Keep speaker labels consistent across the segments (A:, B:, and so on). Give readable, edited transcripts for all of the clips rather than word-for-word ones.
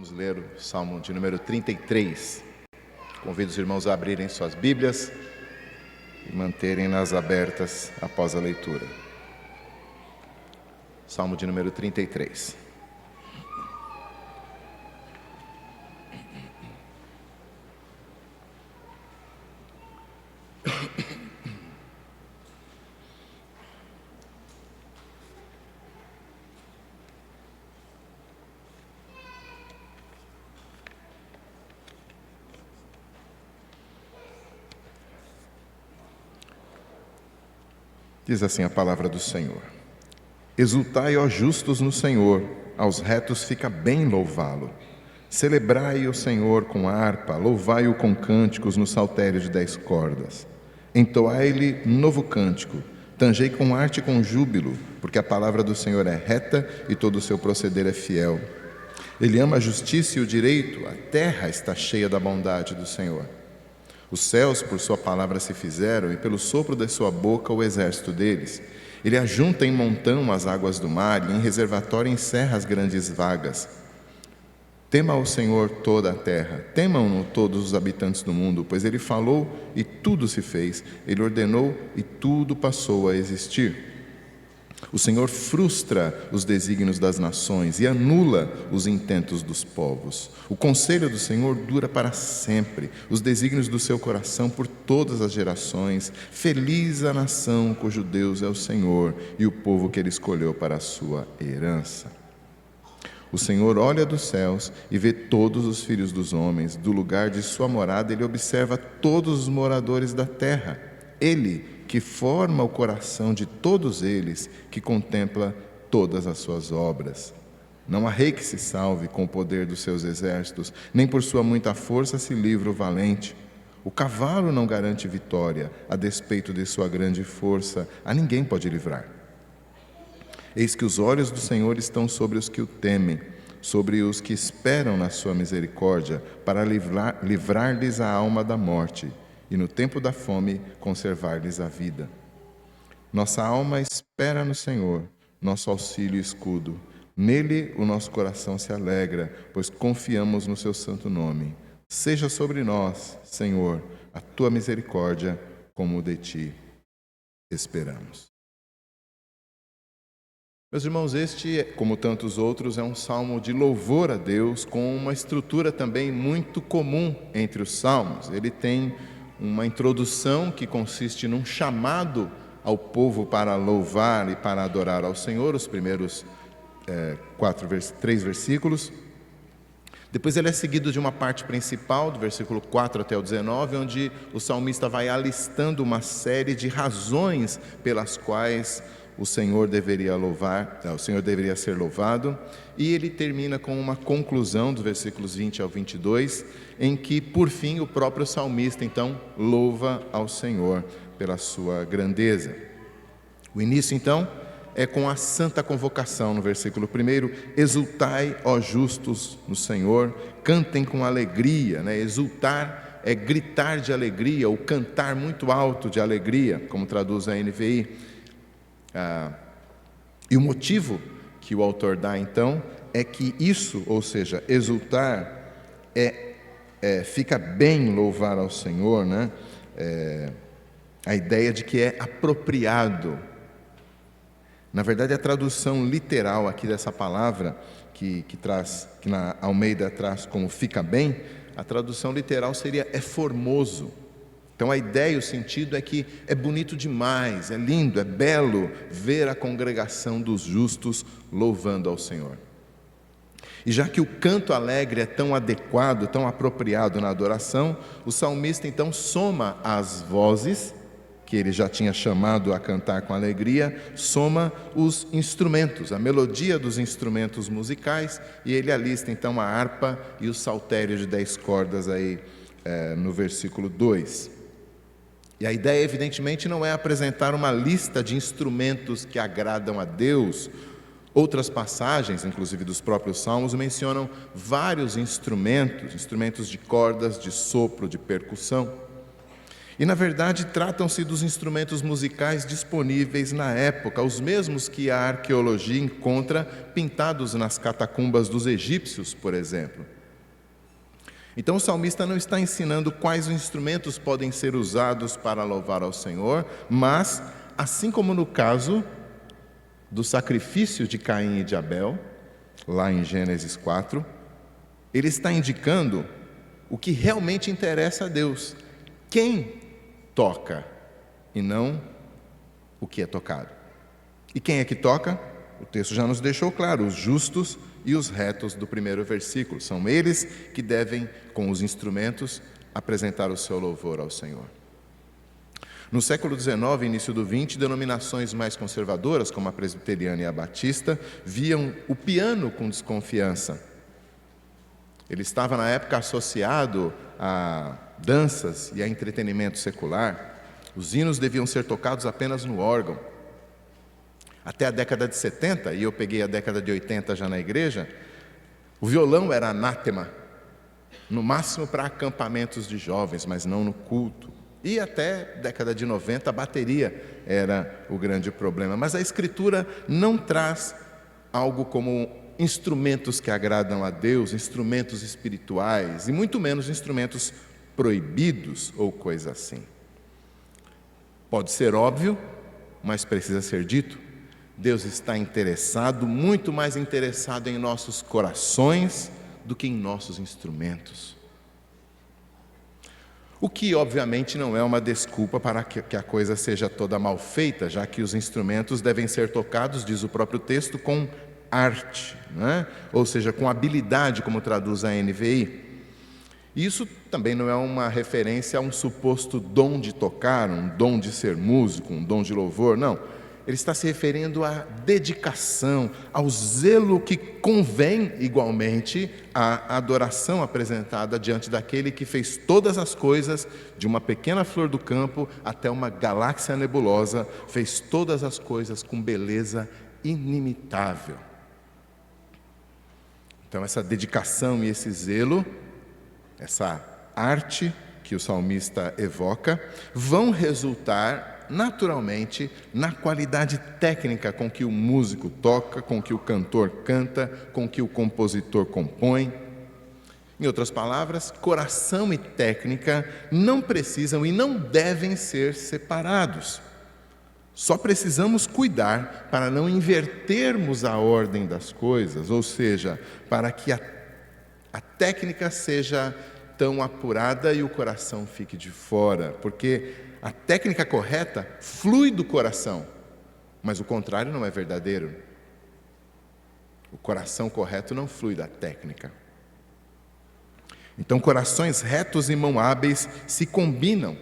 A: Vamos ler o Salmo de número 33. Convido os irmãos a abrirem suas Bíblias e manterem-nas abertas após a leitura. Salmo de número 33. Diz assim a palavra do Senhor: Exultai, ó justos, no Senhor, aos retos fica bem louvá-lo. Celebrai o Senhor com harpa, louvai-o com cânticos no saltério de 10 cordas. Entoai-lhe novo cântico, tangei com arte e com júbilo, porque a palavra do Senhor é reta e todo o seu proceder é fiel. Ele ama a justiça e o direito, a terra está cheia da bondade do Senhor. Os céus por sua palavra se fizeram, e pelo sopro de sua boca o exército deles. Ele ajunta em montão as águas do mar, e em reservatório encerra as grandes vagas. Tema ao Senhor toda a terra, temam-no todos os habitantes do mundo, pois Ele falou e tudo se fez, Ele ordenou e tudo passou a existir. O Senhor frustra os desígnios das nações e anula os intentos dos povos. O conselho do Senhor dura para sempre, os desígnios do seu coração por todas as gerações. Feliz a nação cujo Deus é o Senhor e o povo que Ele escolheu para a sua herança. O Senhor olha dos céus e vê todos os filhos dos homens. Do lugar de sua morada Ele observa todos os moradores da terra. Ele que forma o coração de todos eles, que contempla todas as suas obras. Não há rei que se salve com o poder dos seus exércitos, nem por sua muita força se livra o valente. O cavalo não garante vitória, a despeito de sua grande força, a ninguém pode livrar. Eis que os olhos do Senhor estão sobre os que o temem, sobre os que esperam na sua misericórdia, para livrar-lhes a alma da morte, e no tempo da fome conservar-lhes a vida. Nossa alma espera no Senhor, nosso auxílio e escudo. Nele o nosso coração se alegra, pois confiamos no seu santo nome. Seja sobre nós, Senhor, a tua misericórdia, como de ti esperamos. Meus irmãos, este, como tantos outros, é um salmo de louvor a Deus, com uma estrutura também muito comum entre os salmos. Ele tem uma introdução que consiste num chamado ao povo para louvar e para adorar ao Senhor, os primeiros 3 versículos. Depois ele é seguido de uma parte principal, do versículo 4 até o 19, onde o salmista vai alistando uma série de razões pelas quais o Senhor deveria ser louvado, e ele termina com uma conclusão dos versículos 20 ao 22, em que, por fim, o próprio salmista, então, louva ao Senhor pela sua grandeza. O início, então, é com a santa convocação, no versículo 1, exultai, ó justos, no Senhor, cantem com alegria, Exultar é gritar de alegria, ou cantar muito alto de alegria, como traduz a NVI. E o motivo que o autor dá, então, é que isso, ou seja, exultar, fica bem louvar ao Senhor, a ideia de que é apropriado. Na verdade, a tradução literal aqui dessa palavra, que na Almeida traz como fica bem, a tradução literal seria é formoso. Então a ideia e o sentido é que é bonito demais, é lindo, é belo ver a congregação dos justos louvando ao Senhor. E já que o canto alegre é tão adequado, tão apropriado na adoração, o salmista então soma as vozes, que ele já tinha chamado a cantar com alegria, soma os instrumentos, a melodia dos instrumentos musicais, e ele alista então a harpa e o saltério de 10 cordas aí no versículo 2. E a ideia, evidentemente, não é apresentar uma lista de instrumentos que agradam a Deus. Outras passagens, inclusive dos próprios salmos, mencionam vários instrumentos de cordas, de sopro, de percussão. E, na verdade, tratam-se dos instrumentos musicais disponíveis na época, os mesmos que a arqueologia encontra pintados nas catacumbas dos egípcios, por exemplo. Então, o salmista não está ensinando quais instrumentos podem ser usados para louvar ao Senhor, mas, assim como no caso do sacrifício de Caim e de Abel, lá em Gênesis 4, ele está indicando o que realmente interessa a Deus. Quem toca e não o que é tocado. E quem é que toca? O texto já nos deixou claro, os justos e os retos do primeiro versículo. São eles que devem, com os instrumentos, apresentar o seu louvor ao Senhor. No século XIX e início do XX, denominações mais conservadoras, como a presbiteriana e a batista, viam o piano com desconfiança. Ele estava, na época, associado a danças e a entretenimento secular. Os hinos deviam ser tocados apenas no órgão. Até a década de 70, e eu peguei a década de 80 já na igreja, o violão era anátema, no máximo para acampamentos de jovens, mas não no culto. E até a década de 90, a bateria era o grande problema. Mas a Escritura não traz algo como instrumentos que agradam a Deus, instrumentos espirituais, e muito menos instrumentos proibidos ou coisa assim. Pode ser óbvio, mas precisa ser dito. Deus está interessado, muito mais interessado em nossos corações do que em nossos instrumentos. O que, obviamente, não é uma desculpa para que a coisa seja toda mal feita, já que os instrumentos devem ser tocados, diz o próprio texto, com arte, né? Ou seja, com habilidade, como traduz a NVI. Isso também não é uma referência a um suposto dom de tocar, um dom de ser músico, um dom de louvor, não. Ele está se referindo à dedicação, ao zelo que convém igualmente à adoração apresentada diante daquele que fez todas as coisas, de uma pequena flor do campo até uma galáxia nebulosa, fez todas as coisas com beleza inimitável. Então, essa dedicação e esse zelo, essa arte que o salmista evoca, vão resultar naturalmente na qualidade técnica com que o músico toca, com que o cantor canta, com que o compositor compõe. Em outras palavras, coração e técnica não precisam e não devem ser separados. Só precisamos cuidar para não invertermos a ordem das coisas, ou seja, para que a técnica seja tão apurada e o coração fique de fora, porque a técnica correta flui do coração, mas o contrário não é verdadeiro. O coração correto não flui da técnica. Então, corações retos e mãos hábeis se combinam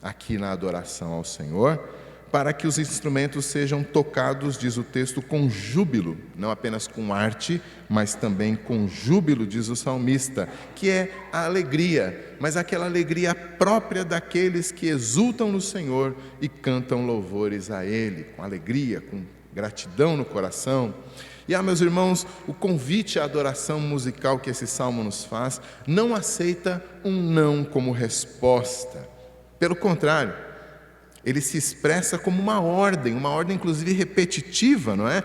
A: aqui na adoração ao Senhor, para que os instrumentos sejam tocados, diz o texto, com júbilo, não apenas com arte, mas também com júbilo, diz o salmista, que é a alegria, mas aquela alegria própria daqueles que exultam no Senhor e cantam louvores a Ele, com alegria, com gratidão no coração. E, meus irmãos, o convite à adoração musical que esse salmo nos faz não aceita um não como resposta. Pelo contrário, ele se expressa como uma ordem inclusive repetitiva, não é?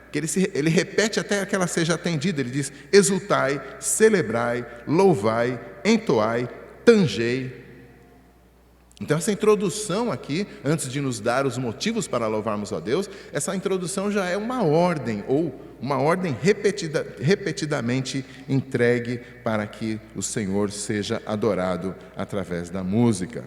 A: Que ele repete até que ela seja atendida. Ele diz: exultai, celebrai, louvai, entoai, tangei. Então, essa introdução aqui, antes de nos dar os motivos para louvarmos a Deus, essa introdução já é uma ordem, ou uma ordem repetidamente entregue para que o Senhor seja adorado através da música.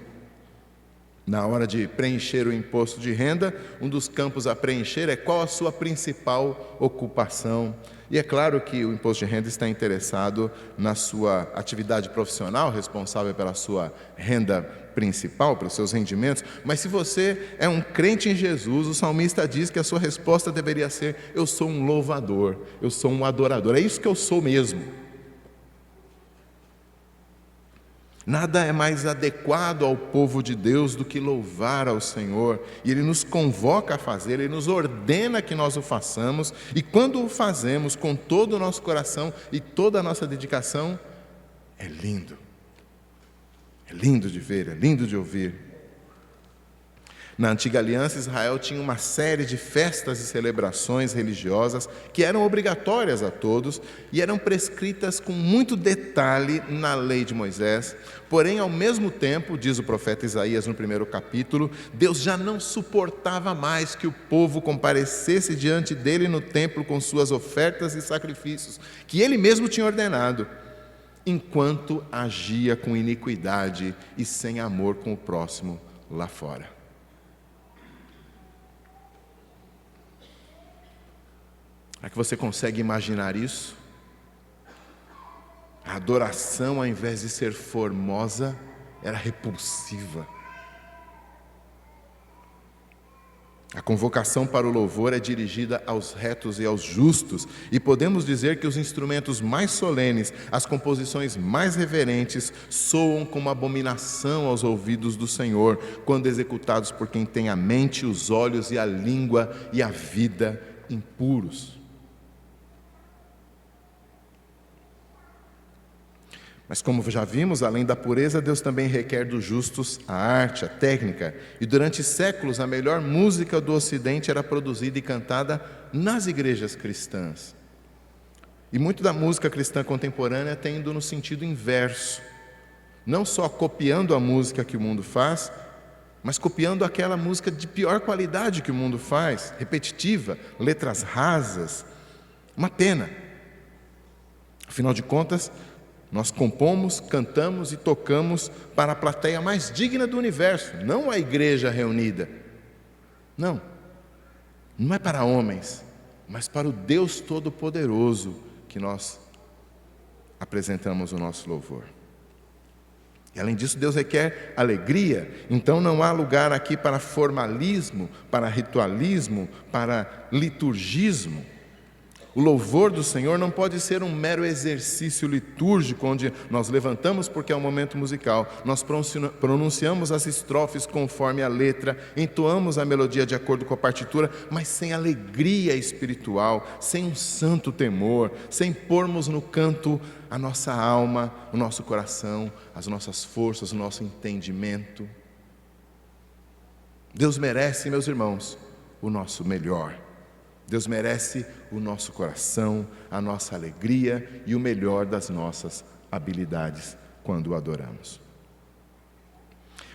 A: Na hora de preencher o imposto de renda, um dos campos a preencher é qual a sua principal ocupação. E é claro que o imposto de renda está interessado na sua atividade profissional, responsável pela sua renda principal, pelos seus rendimentos. Mas se você é um crente em Jesus, o salmista diz que a sua resposta deveria ser: eu sou um louvador, eu sou um adorador. É isso que eu sou mesmo. Nada é mais adequado ao povo de Deus do que louvar ao Senhor. E Ele nos convoca a fazer, Ele nos ordena que nós o façamos. E quando o fazemos com todo o nosso coração e toda a nossa dedicação, é lindo. É lindo de ver, é lindo de ouvir. Na antiga aliança, Israel tinha uma série de festas e celebrações religiosas que eram obrigatórias a todos e eram prescritas com muito detalhe na lei de Moisés. Porém, ao mesmo tempo, diz o profeta Isaías no 1º capítulo, Deus já não suportava mais que o povo comparecesse diante dele no templo com suas ofertas e sacrifícios, que ele mesmo tinha ordenado, enquanto agia com iniquidade e sem amor com o próximo lá fora. Será que você consegue imaginar isso? A adoração, ao invés de ser formosa, era repulsiva. A convocação para o louvor é dirigida aos retos e aos justos, e podemos dizer que os instrumentos mais solenes, as composições mais reverentes, soam como abominação aos ouvidos do Senhor, quando executados por quem tem a mente, os olhos e a língua e a vida impuros. Mas como já vimos, além da pureza, Deus também requer dos justos a arte, a técnica. E durante séculos, a melhor música do Ocidente era produzida e cantada nas igrejas cristãs. E muito da música cristã contemporânea tem ido no sentido inverso. Não só copiando a música que o mundo faz, mas copiando aquela música de pior qualidade que o mundo faz, repetitiva, letras rasas. Uma pena. Afinal de contas, nós compomos, cantamos e tocamos para a plateia mais digna do universo, não a igreja reunida. Não é para homens, mas para o Deus Todo-Poderoso que nós apresentamos o nosso louvor. E além disso, Deus requer alegria, então não há lugar aqui para formalismo, para ritualismo, para liturgismo. O louvor do Senhor não pode ser um mero exercício litúrgico, onde nós levantamos porque é um momento musical, nós pronunciamos as estrofes conforme a letra, entoamos a melodia de acordo com a partitura, mas sem alegria espiritual, sem um santo temor, sem pormos no canto a nossa alma, o nosso coração, as nossas forças, o nosso entendimento. Deus merece, meus irmãos, o nosso melhor. Deus merece o nosso coração, a nossa alegria e o melhor das nossas habilidades quando o adoramos.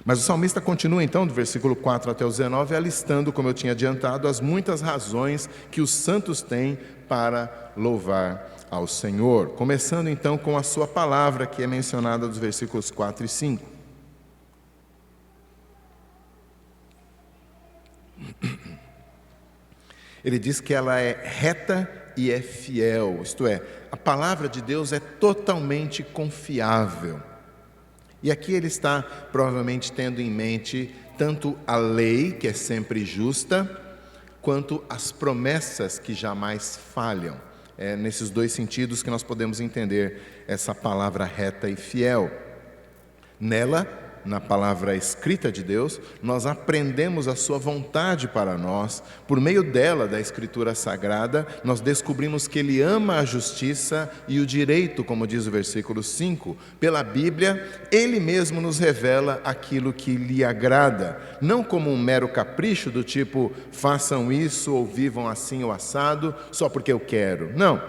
A: Mas o salmista continua então, do versículo 4 até o 19, alistando, como eu tinha adiantado, as muitas razões que os santos têm para louvar ao Senhor. Começando então com a sua palavra, que é mencionada dos versículos 4 e 5. Ele diz que ela é reta e é fiel, isto é, a palavra de Deus é totalmente confiável. E aqui ele está provavelmente tendo em mente tanto a lei, que é sempre justa, quanto as promessas que jamais falham. É nesses dois sentidos que nós podemos entender essa palavra reta e fiel. Nela, na palavra escrita de Deus, nós aprendemos a sua vontade para nós. Por meio dela, da Escritura Sagrada, nós descobrimos que Ele ama a justiça e o direito, como diz o versículo 5. Pela Bíblia, Ele mesmo nos revela aquilo que lhe agrada, não como um mero capricho do tipo, façam isso ou vivam assim ou assado, só porque eu quero. Não.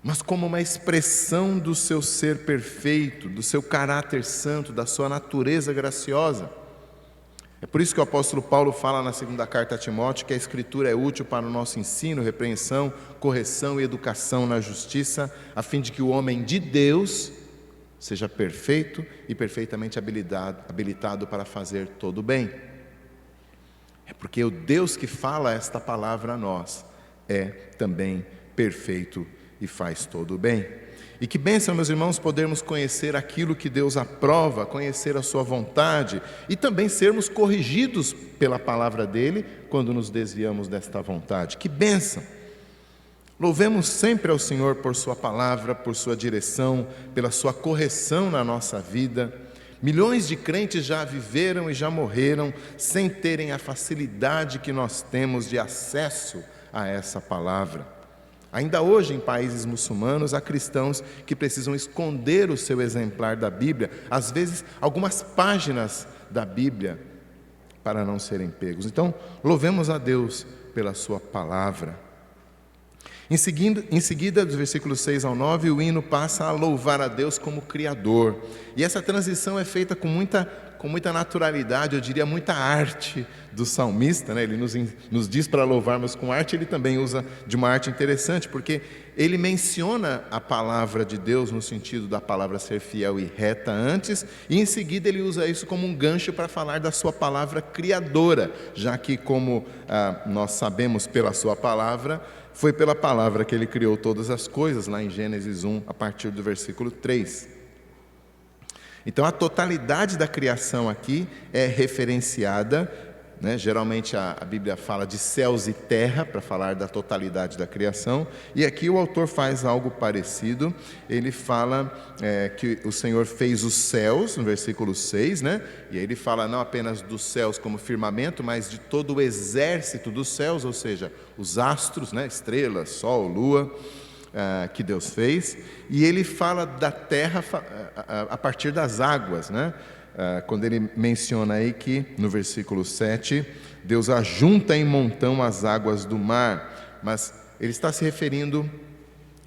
A: Mas como uma expressão do seu ser perfeito, do seu caráter santo, da sua natureza graciosa. É por isso que o apóstolo Paulo fala na segunda carta a Timóteo que a Escritura é útil para o nosso ensino, repreensão, correção e educação na justiça, a fim de que o homem de Deus seja perfeito e perfeitamente habilitado para fazer todo o bem. É porque o Deus que fala esta palavra a nós é também perfeito e faz todo o bem. E que bênção, meus irmãos, podermos conhecer aquilo que Deus aprova, conhecer a sua vontade e também sermos corrigidos pela palavra dele quando nos desviamos desta vontade. Que bênção! Louvemos sempre ao Senhor por sua palavra, por sua direção, pela sua correção na nossa vida. Milhões de crentes já viveram e já morreram sem terem a facilidade que nós temos de acesso a essa palavra. Ainda hoje, em países muçulmanos, há cristãos que precisam esconder o seu exemplar da Bíblia, às vezes algumas páginas da Bíblia, para não serem pegos. Então, louvemos a Deus pela sua palavra. Em seguida, dos versículos 6 ao 9, o hino passa a louvar a Deus como Criador. E essa transição é feita com muita naturalidade, eu diria muita arte do salmista, né? Ele nos diz para louvarmos com arte, ele também usa de uma arte interessante, porque ele menciona a palavra de Deus no sentido da palavra ser fiel e reta antes, e em seguida ele usa isso como um gancho para falar da sua palavra criadora, já que, como nós sabemos pela sua palavra, foi pela palavra que ele criou todas as coisas, lá em Gênesis 1, a partir do versículo 3. Então, a totalidade da criação aqui é referenciada, né? Geralmente a Bíblia fala de céus e terra, para falar da totalidade da criação, e aqui o autor faz algo parecido. Ele fala que o Senhor fez os céus, no versículo 6, né? E aí ele fala não apenas dos céus como firmamento, mas de todo o exército dos céus, ou seja, os astros, né? Estrelas, sol, lua, que Deus fez, e ele fala da terra a partir das águas, né? Quando ele menciona aí que, no versículo 7, Deus ajunta em montão as águas do mar, mas ele está se referindo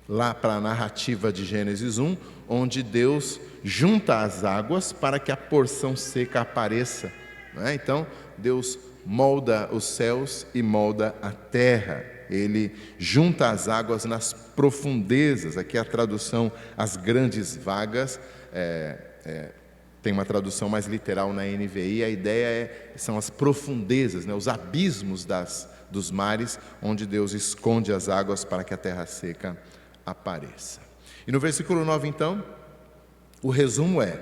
A: lá para a narrativa de Gênesis 1, onde Deus junta as águas para que a porção seca apareça, né? Então, Deus molda os céus e molda a terra. Ele junta as águas nas profundezas. Aqui a tradução, as grandes vagas, tem uma tradução mais literal na NVI, a ideia são as profundezas, né, os abismos dos mares, onde Deus esconde as águas para que a terra seca apareça. E no versículo 9, então, o resumo é: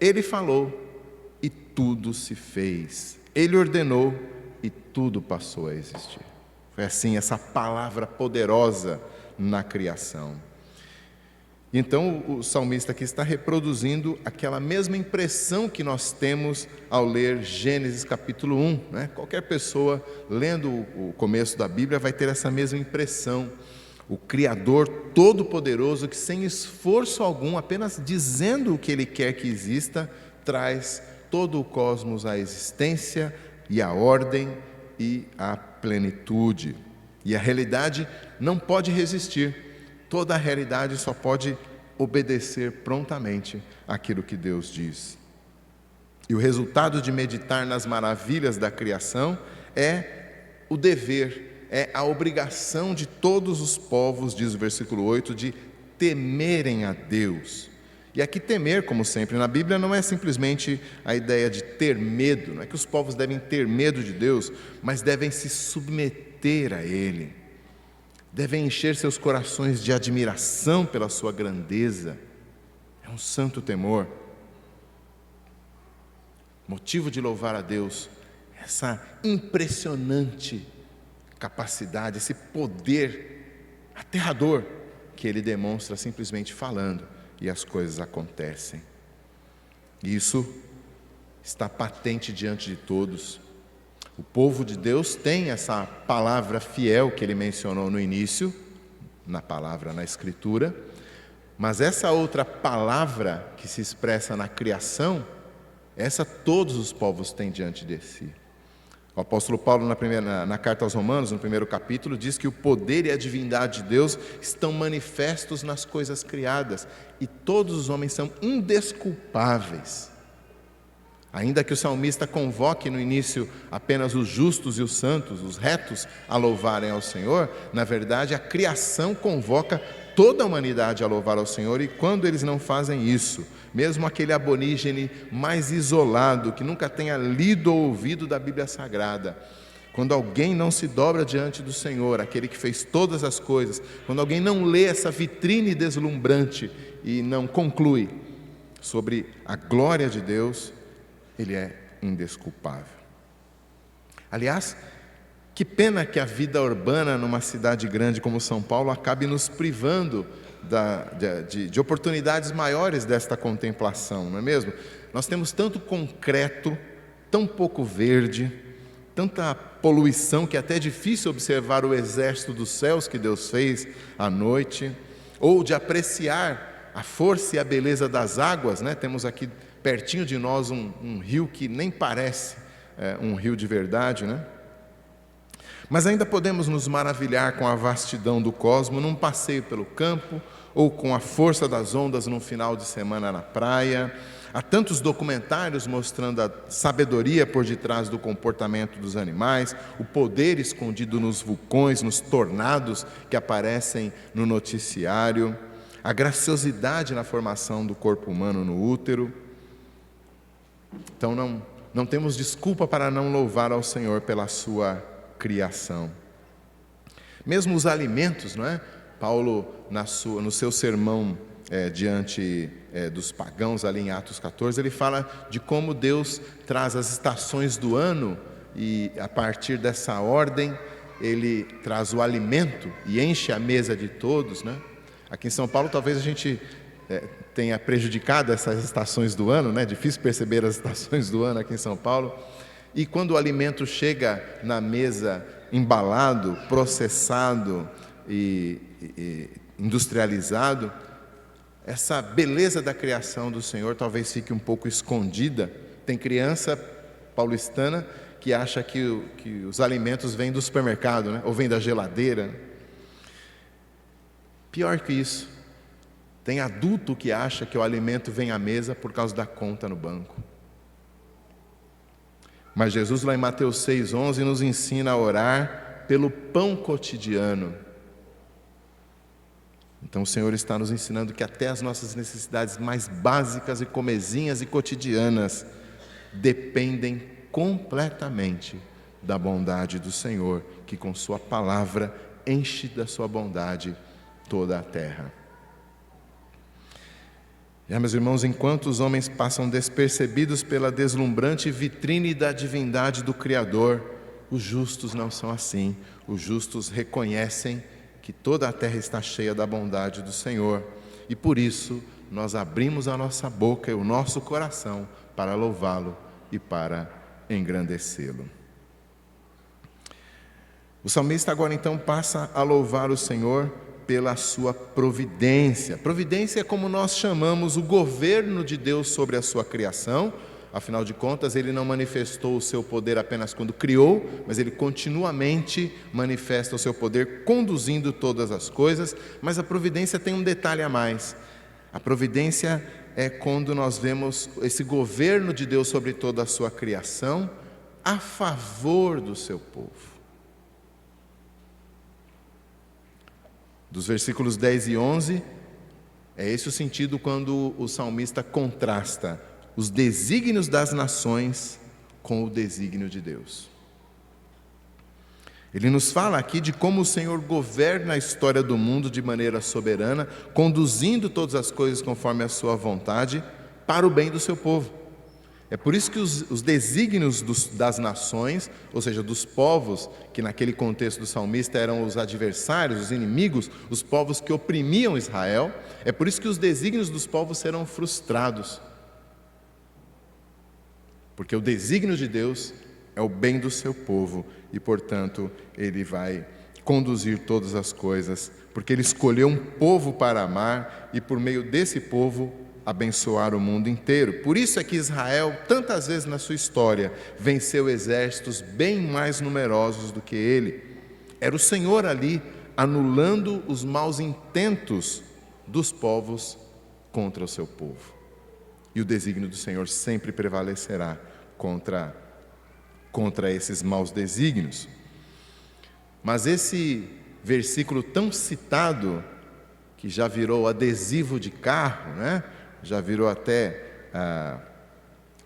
A: Ele falou e tudo se fez. Ele ordenou e tudo passou a existir. Foi assim, essa palavra poderosa na criação. Então o salmista aqui está reproduzindo aquela mesma impressão que nós temos ao ler Gênesis capítulo 1, né? Qualquer pessoa lendo o começo da Bíblia vai ter essa mesma impressão. O Criador Todo-Poderoso, que sem esforço algum, apenas dizendo o que Ele quer que exista, traz todo o cosmos à existência e à ordem e à plenitude. E a realidade não pode resistir. Toda a realidade só pode obedecer prontamente àquilo que Deus diz. E o resultado de meditar nas maravilhas da criação é o dever, é a obrigação de todos os povos, diz o versículo 8, de temerem a Deus. E aqui temer, como sempre na Bíblia, não é simplesmente a ideia de ter medo, não é que os povos devem ter medo de Deus, mas devem se submeter a Ele. Devem encher seus corações de admiração pela sua grandeza. É um santo temor. Motivo de louvar a Deus, essa impressionante capacidade, esse poder aterrador que Ele demonstra simplesmente falando, e as coisas acontecem. Isso está patente diante de todos. O povo de Deus tem essa palavra fiel que ele mencionou no início, na Escritura, mas essa outra palavra que se expressa na criação, essa todos os povos têm diante de si. O apóstolo Paulo, na carta aos Romanos, no primeiro capítulo, diz que o poder e a divindade de Deus estão manifestos nas coisas criadas, e todos os homens são indesculpáveis. Ainda que o salmista convoque no início apenas os justos e os santos, os retos, a louvarem ao Senhor, na verdade a criação convoca toda a humanidade a louvar ao Senhor, e quando eles não fazem isso, mesmo aquele aborígene mais isolado, que nunca tenha lido ou ouvido da Bíblia Sagrada, quando alguém não se dobra diante do Senhor, aquele que fez todas as coisas, quando alguém não lê essa vitrine deslumbrante e não conclui sobre a glória de Deus, ele é indesculpável. Aliás, que pena que a vida urbana numa cidade grande como São Paulo acabe nos privando de oportunidades maiores desta contemplação, não é mesmo? Nós temos tanto concreto, tão pouco verde, tanta poluição que é até difícil observar o exército dos céus que Deus fez à noite, ou de apreciar a força e a beleza das águas, né? Temos aqui pertinho de nós um rio que nem parece um rio de verdade, né? Mas ainda podemos nos maravilhar com a vastidão do cosmos num passeio pelo campo, ou com a força das ondas num final de semana na praia. Há tantos documentários mostrando a sabedoria por detrás do comportamento dos animais, o poder escondido nos vulcões, nos tornados que aparecem no noticiário, a graciosidade na formação do corpo humano no útero. Então não temos desculpa para não louvar ao Senhor pela sua criação. Mesmo os alimentos, não é? Paulo, no seu sermão diante dos pagãos, ali em Atos 14, ele fala de como Deus traz as estações do ano e, a partir dessa ordem, ele traz o alimento e enche a mesa de todos, né? Aqui em São Paulo, talvez a gente tenha prejudicado essas estações do ano, né? Difícil perceber as estações do ano aqui em São Paulo. E quando o alimento chega na mesa embalado, processado e industrializado, essa beleza da criação do Senhor talvez fique um pouco escondida. Tem criança paulistana que acha que os alimentos vêm do supermercado, né? Ou vêm da geladeira. Pior que isso, tem adulto que acha que o alimento vem à mesa por causa da conta no banco. Mas Jesus, lá em Mateus 6,11, nos ensina a orar pelo pão cotidiano. Então o Senhor está nos ensinando que até as nossas necessidades mais básicas e comezinhas e cotidianas dependem completamente da bondade do Senhor, que com sua palavra enche da sua bondade toda a terra. Meus irmãos, enquanto os homens passam despercebidos pela deslumbrante vitrine da divindade do Criador, os justos não são assim. Os justos reconhecem que toda a terra está cheia da bondade do Senhor, e por isso nós abrimos a nossa boca e o nosso coração para louvá-lo e para engrandecê-lo. O salmista agora então passa a louvar o Senhor pela sua providência. Providência é como nós chamamos o governo de Deus sobre a sua criação. Afinal de contas, ele não manifestou o seu poder apenas quando criou, mas ele continuamente manifesta o seu poder conduzindo todas as coisas. Mas a providência tem um detalhe a mais. A providência é quando nós vemos esse governo de Deus sobre toda a sua criação a favor do seu povo. Dos versículos 10 e 11, é esse o sentido quando o salmista contrasta os desígnios das nações com o desígnio de Deus. Ele nos fala aqui de como o Senhor governa a história do mundo de maneira soberana, conduzindo todas as coisas conforme a sua vontade, para o bem do seu povo. É por isso que os desígnios das nações, ou seja, dos povos, que naquele contexto do salmista eram os adversários, os inimigos, os povos que oprimiam Israel, é por isso que os desígnios dos povos serão frustrados. Porque o desígnio de Deus é o bem do seu povo e, portanto, Ele vai conduzir todas as coisas, porque Ele escolheu um povo para amar e, por meio desse povo, abençoar o mundo inteiro. Por isso é que Israel, tantas vezes na sua história, venceu exércitos bem mais numerosos do que ele. Era o Senhor ali, anulando os maus intentos dos povos contra o seu povo. E o desígnio do Senhor sempre prevalecerá contra esses maus desígnios. Mas esse versículo tão citado, que já virou adesivo de carro, né? Já virou até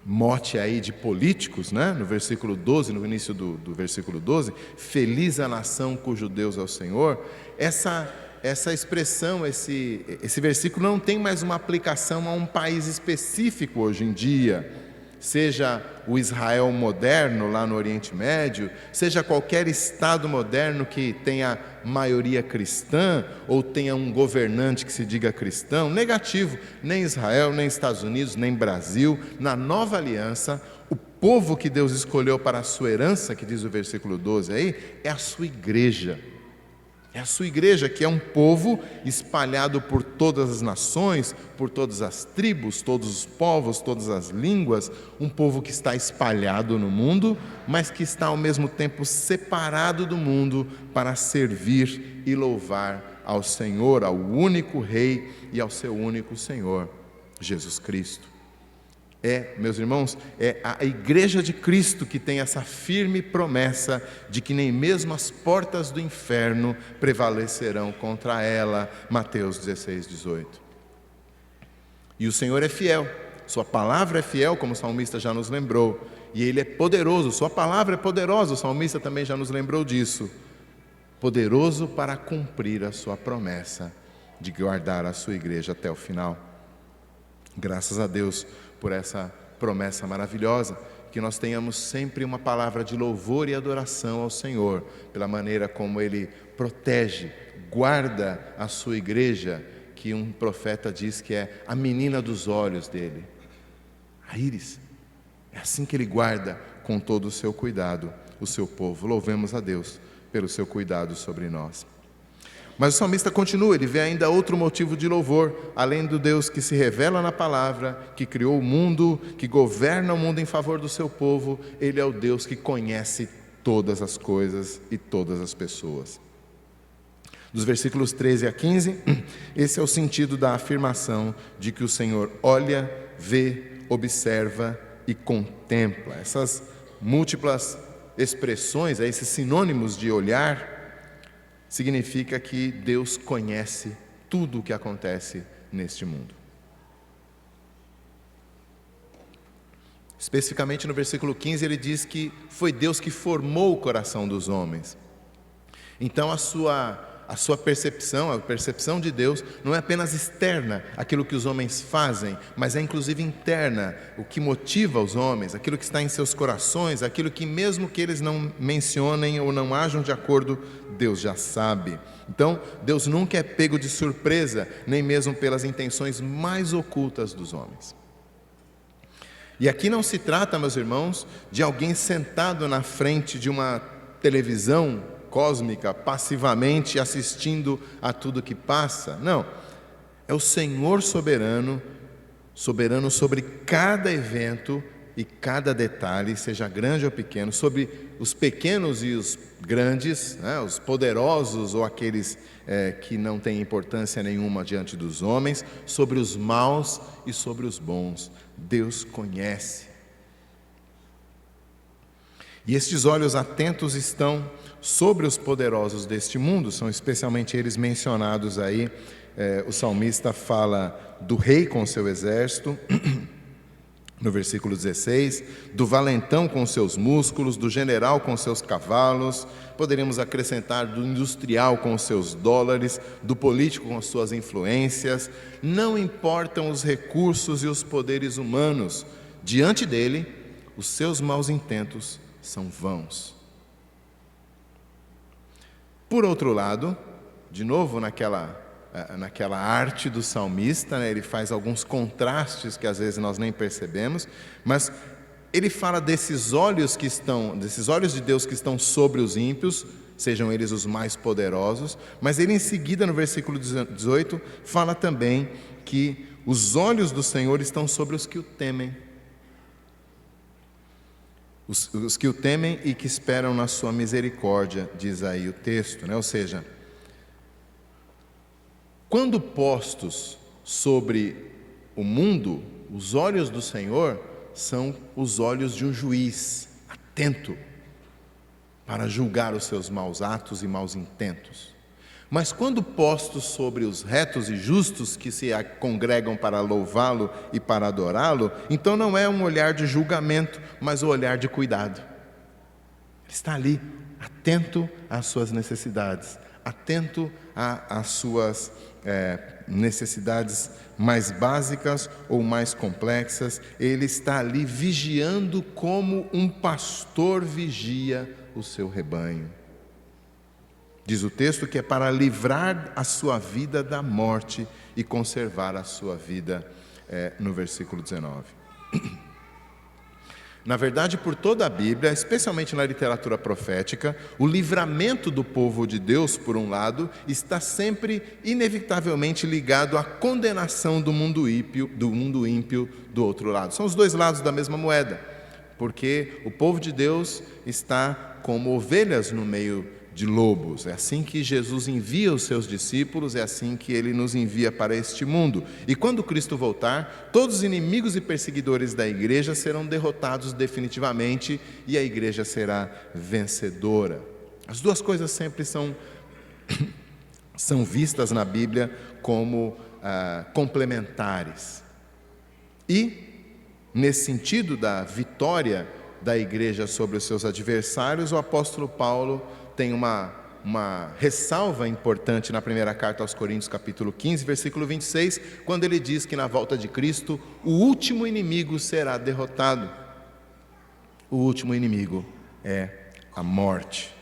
A: mote aí de políticos, né? No versículo 12, no início do versículo 12, feliz a nação cujo Deus é o Senhor. Essa expressão, esse versículo não tem mais uma aplicação a um país específico hoje em dia, seja o Israel moderno lá no Oriente Médio, seja qualquer estado moderno que tenha maioria cristã ou tenha um governante que se diga cristão. Negativo, nem Israel, nem Estados Unidos, nem Brasil. Na nova aliança, o povo que Deus escolheu para a sua herança, que diz o versículo 12 aí, é a sua igreja. É a sua igreja, que é um povo espalhado por todas as nações, por todas as tribos, todos os povos, todas as línguas, um povo que está espalhado no mundo, mas que está ao mesmo tempo separado do mundo para servir e louvar ao Senhor, ao único Rei e ao seu único Senhor, Jesus Cristo. Meus irmãos, é a igreja de Cristo que tem essa firme promessa de que nem mesmo as portas do inferno prevalecerão contra ela. Mateus 16, 18. E o Senhor é fiel, sua palavra é fiel, como o salmista já nos lembrou, e Ele é poderoso, sua palavra é poderosa, o salmista também já nos lembrou disso, poderoso para cumprir a sua promessa de guardar a sua igreja até o final. Graças a Deus por essa promessa maravilhosa, que nós tenhamos sempre uma palavra de louvor e adoração ao Senhor, pela maneira como Ele protege, guarda a sua igreja, que um profeta diz que é a menina dos olhos dele, a íris. É assim que Ele guarda com todo o seu cuidado o seu povo. Louvemos a Deus pelo seu cuidado sobre nós. Mas o salmista continua, ele vê ainda outro motivo de louvor, além do Deus que se revela na palavra, que criou o mundo, que governa o mundo em favor do seu povo. Ele é o Deus que conhece todas as coisas e todas as pessoas. Dos versículos 13 a 15, esse é o sentido da afirmação de que o Senhor olha, vê, observa e contempla. Essas múltiplas expressões, esses sinônimos de olhar, significa que Deus conhece tudo o que acontece neste mundo. Especificamente no versículo 15, ele diz que foi Deus que formou o coração dos homens. Então a sua percepção, a percepção de Deus, não é apenas externa, aquilo que os homens fazem, mas é inclusive interna, o que motiva os homens, aquilo que está em seus corações, aquilo que mesmo que eles não mencionem ou não ajam de acordo, Deus já sabe. Então, Deus nunca é pego de surpresa, nem mesmo pelas intenções mais ocultas dos homens. E aqui não se trata, meus irmãos, de alguém sentado na frente de uma televisão cósmica, passivamente assistindo a tudo que passa. Não, é o Senhor soberano, soberano sobre cada evento e cada detalhe, seja grande ou pequeno, sobre os pequenos e os grandes, os poderosos ou aqueles que não têm importância nenhuma diante dos homens, sobre os maus e sobre os bons. Deus conhece. E estes olhos atentos estão sobre os poderosos deste mundo, são especialmente eles mencionados aí. O salmista fala do rei com seu exército, no versículo 16, do valentão com seus músculos, do general com seus cavalos, poderíamos acrescentar do industrial com seus dólares, do político com suas influências. Não importam os recursos e os poderes humanos, diante dele, os seus maus intentos são vãos. Por outro lado, de novo naquela arte do salmista, ele faz alguns contrastes que às vezes nós nem percebemos, mas ele fala desses olhos de Deus que estão sobre os ímpios, sejam eles os mais poderosos, mas ele em seguida, no versículo 18, fala também que os olhos do Senhor estão sobre os que o temem. Os que o temem e que esperam na sua misericórdia, diz aí o texto, Ou seja, quando postos sobre o mundo, os olhos do Senhor são os olhos de um juiz atento para julgar os seus maus atos e maus intentos. Mas quando postos sobre os retos e justos que se congregam para louvá-lo e para adorá-lo, então não é um olhar de julgamento, mas um olhar de cuidado. Ele está ali, atento às suas necessidades, atento às suas necessidades mais básicas ou mais complexas. Ele está ali vigiando como um pastor vigia o seu rebanho. Diz o texto que é para livrar a sua vida da morte e conservar a sua vida, no versículo 19. Na verdade, por toda a Bíblia, especialmente na literatura profética, o livramento do povo de Deus, por um lado, está sempre inevitavelmente ligado à condenação do mundo ímpio do outro lado. São os dois lados da mesma moeda, porque o povo de Deus está como ovelhas no meio de lobos. É assim que Jesus envia os seus discípulos, é assim que ele nos envia para este mundo. E quando Cristo voltar, todos os inimigos e perseguidores da igreja serão derrotados definitivamente e a igreja será vencedora. As duas coisas sempre são vistas na Bíblia como complementares. E, nesse sentido da vitória da igreja sobre os seus adversários, o apóstolo Paulo tem uma ressalva importante na primeira carta aos Coríntios, capítulo 15, versículo 26, quando ele diz que na volta de Cristo, o último inimigo será derrotado. O último inimigo é a morte.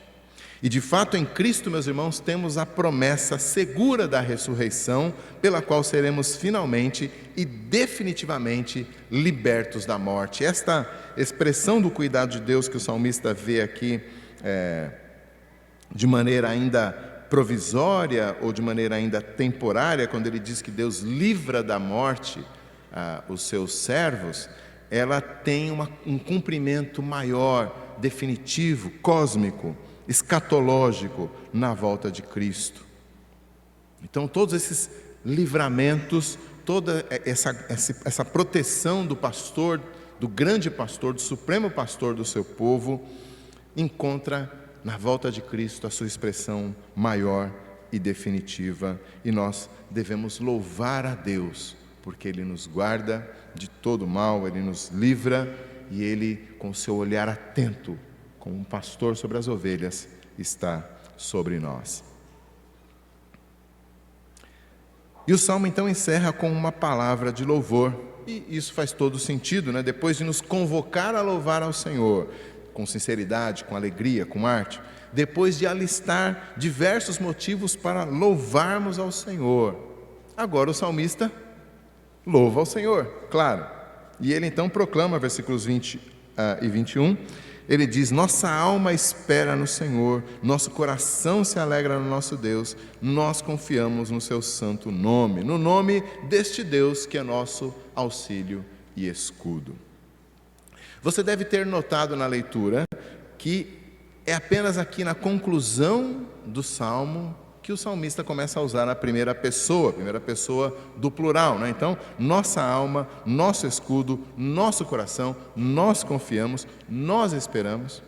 A: E de fato, em Cristo, meus irmãos, temos a promessa segura da ressurreição, pela qual seremos finalmente e definitivamente libertos da morte. Esta expressão do cuidado de Deus que o salmista vê aqui, de maneira ainda provisória ou de maneira ainda temporária, quando ele diz que Deus livra da morte os seus servos, ela tem um cumprimento maior, definitivo, cósmico, escatológico na volta de Cristo. Então todos esses livramentos, toda essa proteção do pastor, do grande pastor, do supremo pastor do seu povo, encontra na volta de Cristo a sua expressão maior e definitiva, e nós devemos louvar a Deus, porque Ele nos guarda de todo mal, Ele nos livra, e Ele, com o seu olhar atento, como um pastor sobre as ovelhas, está sobre nós. E o Salmo então encerra com uma palavra de louvor, e isso faz todo sentido, né? Depois de nos convocar a louvar ao Senhor, com sinceridade, com alegria, com arte, depois de alistar diversos motivos para louvarmos ao Senhor, agora o salmista louva ao Senhor, claro, e ele então proclama, versículos 20 e 21, ele diz: nossa alma espera no Senhor, nosso coração se alegra no nosso Deus, nós confiamos no seu santo nome, no nome deste Deus que é nosso auxílio e escudo. Você deve ter notado na leitura que é apenas aqui na conclusão do Salmo que o salmista começa a usar a primeira pessoa do plural, né? Então, nossa alma, nosso escudo, nosso coração, nós confiamos, nós esperamos.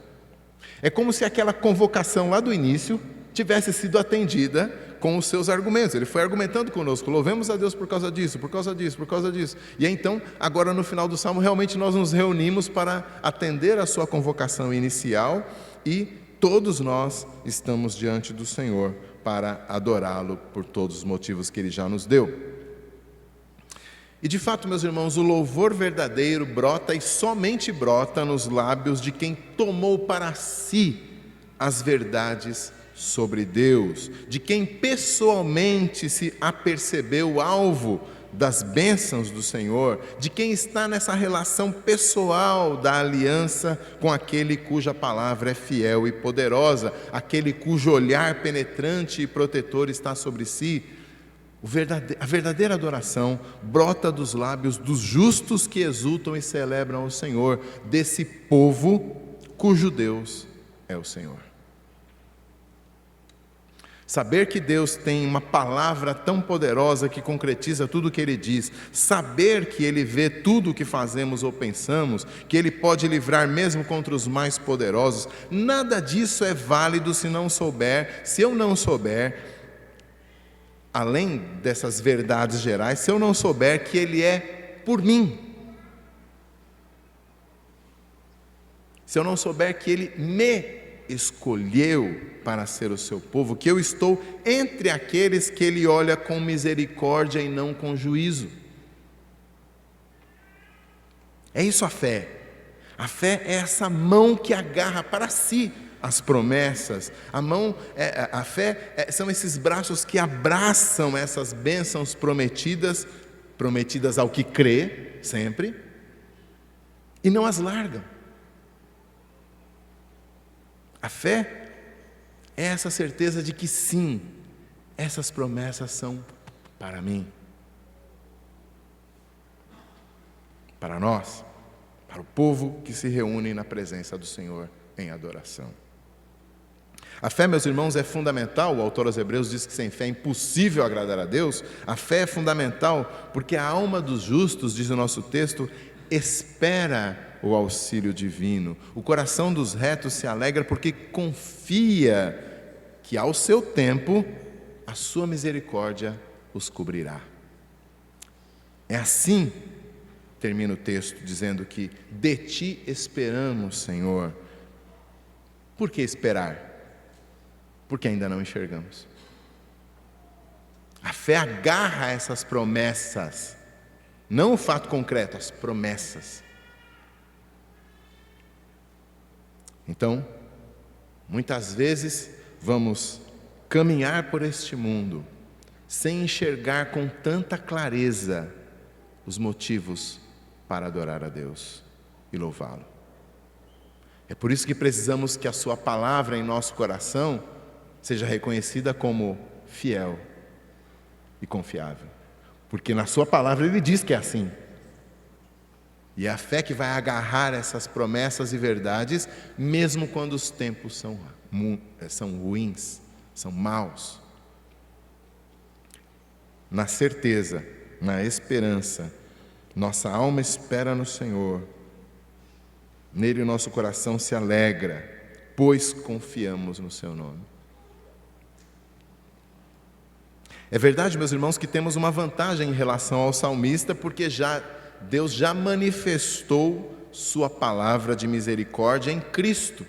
A: É como se aquela convocação lá do início tivesse sido atendida com os seus argumentos. Ele foi argumentando conosco: louvemos a Deus por causa disso, por causa disso, por causa disso. E aí, então, agora no final do Salmo, realmente nós nos reunimos para atender a sua convocação inicial, e todos nós estamos diante do Senhor para adorá-lo por todos os motivos que Ele já nos deu. E de fato, meus irmãos, o louvor verdadeiro brota, e somente brota, nos lábios de quem tomou para si as verdades sobre Deus, de quem pessoalmente se apercebeu alvo das bênçãos do Senhor, de quem está nessa relação pessoal da aliança com aquele cuja palavra é fiel e poderosa, aquele cujo olhar penetrante e protetor está sobre si. A verdadeira adoração brota dos lábios dos justos que exultam e celebram o Senhor, desse povo cujo Deus é o Senhor. Saber que Deus tem uma palavra tão poderosa que concretiza tudo o que Ele diz, saber que Ele vê tudo o que fazemos ou pensamos, que Ele pode livrar mesmo contra os mais poderosos, nada disso é válido se eu não souber, além dessas verdades gerais, se eu não souber que Ele é por mim, se eu não souber que Ele me escolheu para ser o seu povo, que eu estou entre aqueles que Ele olha com misericórdia e não com juízo. É isso a fé. A fé é essa mão que agarra para si as promessas. A fé são esses braços que abraçam essas bênçãos prometidas ao que crê, sempre, e não as largam. A fé é essa certeza de que sim, essas promessas são para mim, para nós, para o povo que se reúne na presença do Senhor em adoração. A fé, meus irmãos, é fundamental. O autor aos Hebreus diz que sem fé é impossível agradar a Deus. A fé é fundamental porque a alma dos justos, diz o nosso texto, espera o auxílio divino. O coração dos retos se alegra porque confia que ao seu tempo a sua misericórdia os cobrirá. É assim, termina o texto dizendo que de ti esperamos, Senhor. Por que esperar? Porque ainda não enxergamos. A fé agarra essas promessas, não o fato concreto, as promessas. Então, muitas vezes vamos caminhar por este mundo sem enxergar com tanta clareza os motivos para adorar a Deus e louvá-lo. É por isso que precisamos que a sua palavra em nosso coração seja reconhecida como fiel e confiável, porque na sua palavra ele diz que é assim. E é a fé que vai agarrar essas promessas e verdades, mesmo quando os tempos são ruins, são maus. Na certeza, na esperança, nossa alma espera no Senhor. Nele o nosso coração se alegra, pois confiamos no seu nome. É verdade, meus irmãos, que temos uma vantagem em relação ao salmista, porque Deus já manifestou sua palavra de misericórdia em Cristo,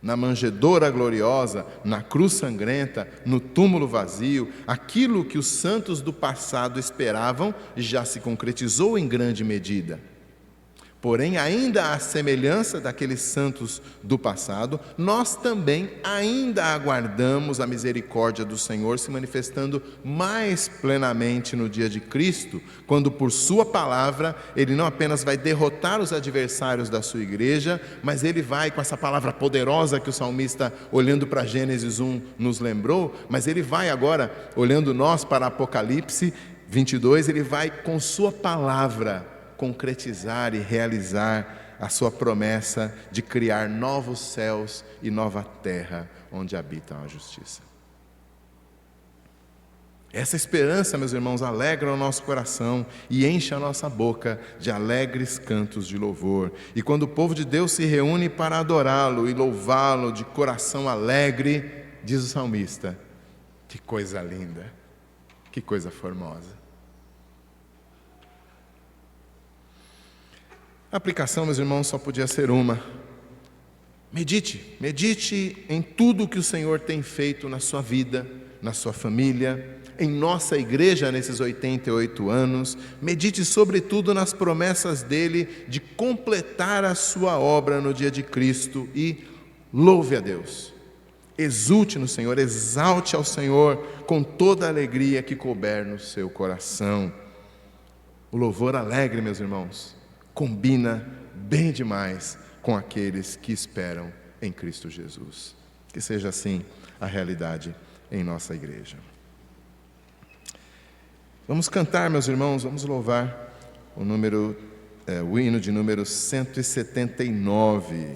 A: na manjedoura gloriosa, na cruz sangrenta, no túmulo vazio. Aquilo que os santos do passado esperavam já se concretizou em grande medida. Porém, ainda à semelhança daqueles santos do passado, nós também ainda aguardamos a misericórdia do Senhor se manifestando mais plenamente no dia de Cristo, quando por sua palavra Ele não apenas vai derrotar os adversários da sua igreja, mas Ele vai, com essa palavra poderosa que o salmista, olhando para Gênesis 1, nos lembrou, mas Ele vai agora, olhando nós para Apocalipse 22, Ele vai com sua palavra concretizar e realizar a sua promessa de criar novos céus e nova terra onde habitam a justiça. Essa esperança, meus irmãos, alegra o nosso coração e enche a nossa boca de alegres cantos de louvor. E quando o povo de Deus se reúne para adorá-lo e louvá-lo de coração alegre, diz o salmista, que coisa linda, que coisa formosa. A aplicação, meus irmãos, só podia ser uma. Medite em tudo que o Senhor tem feito na sua vida, na sua família, em nossa igreja nesses 88 anos. Medite sobretudo nas promessas dele de completar a sua obra no dia de Cristo e louve a Deus. Exulte no Senhor, exalte ao Senhor com toda a alegria que couber no seu coração. O louvor alegre, meus irmãos, combina bem demais com aqueles que esperam em Cristo Jesus. Que seja assim a realidade em nossa igreja. Vamos cantar, meus irmãos, vamos louvar o hino de número 179.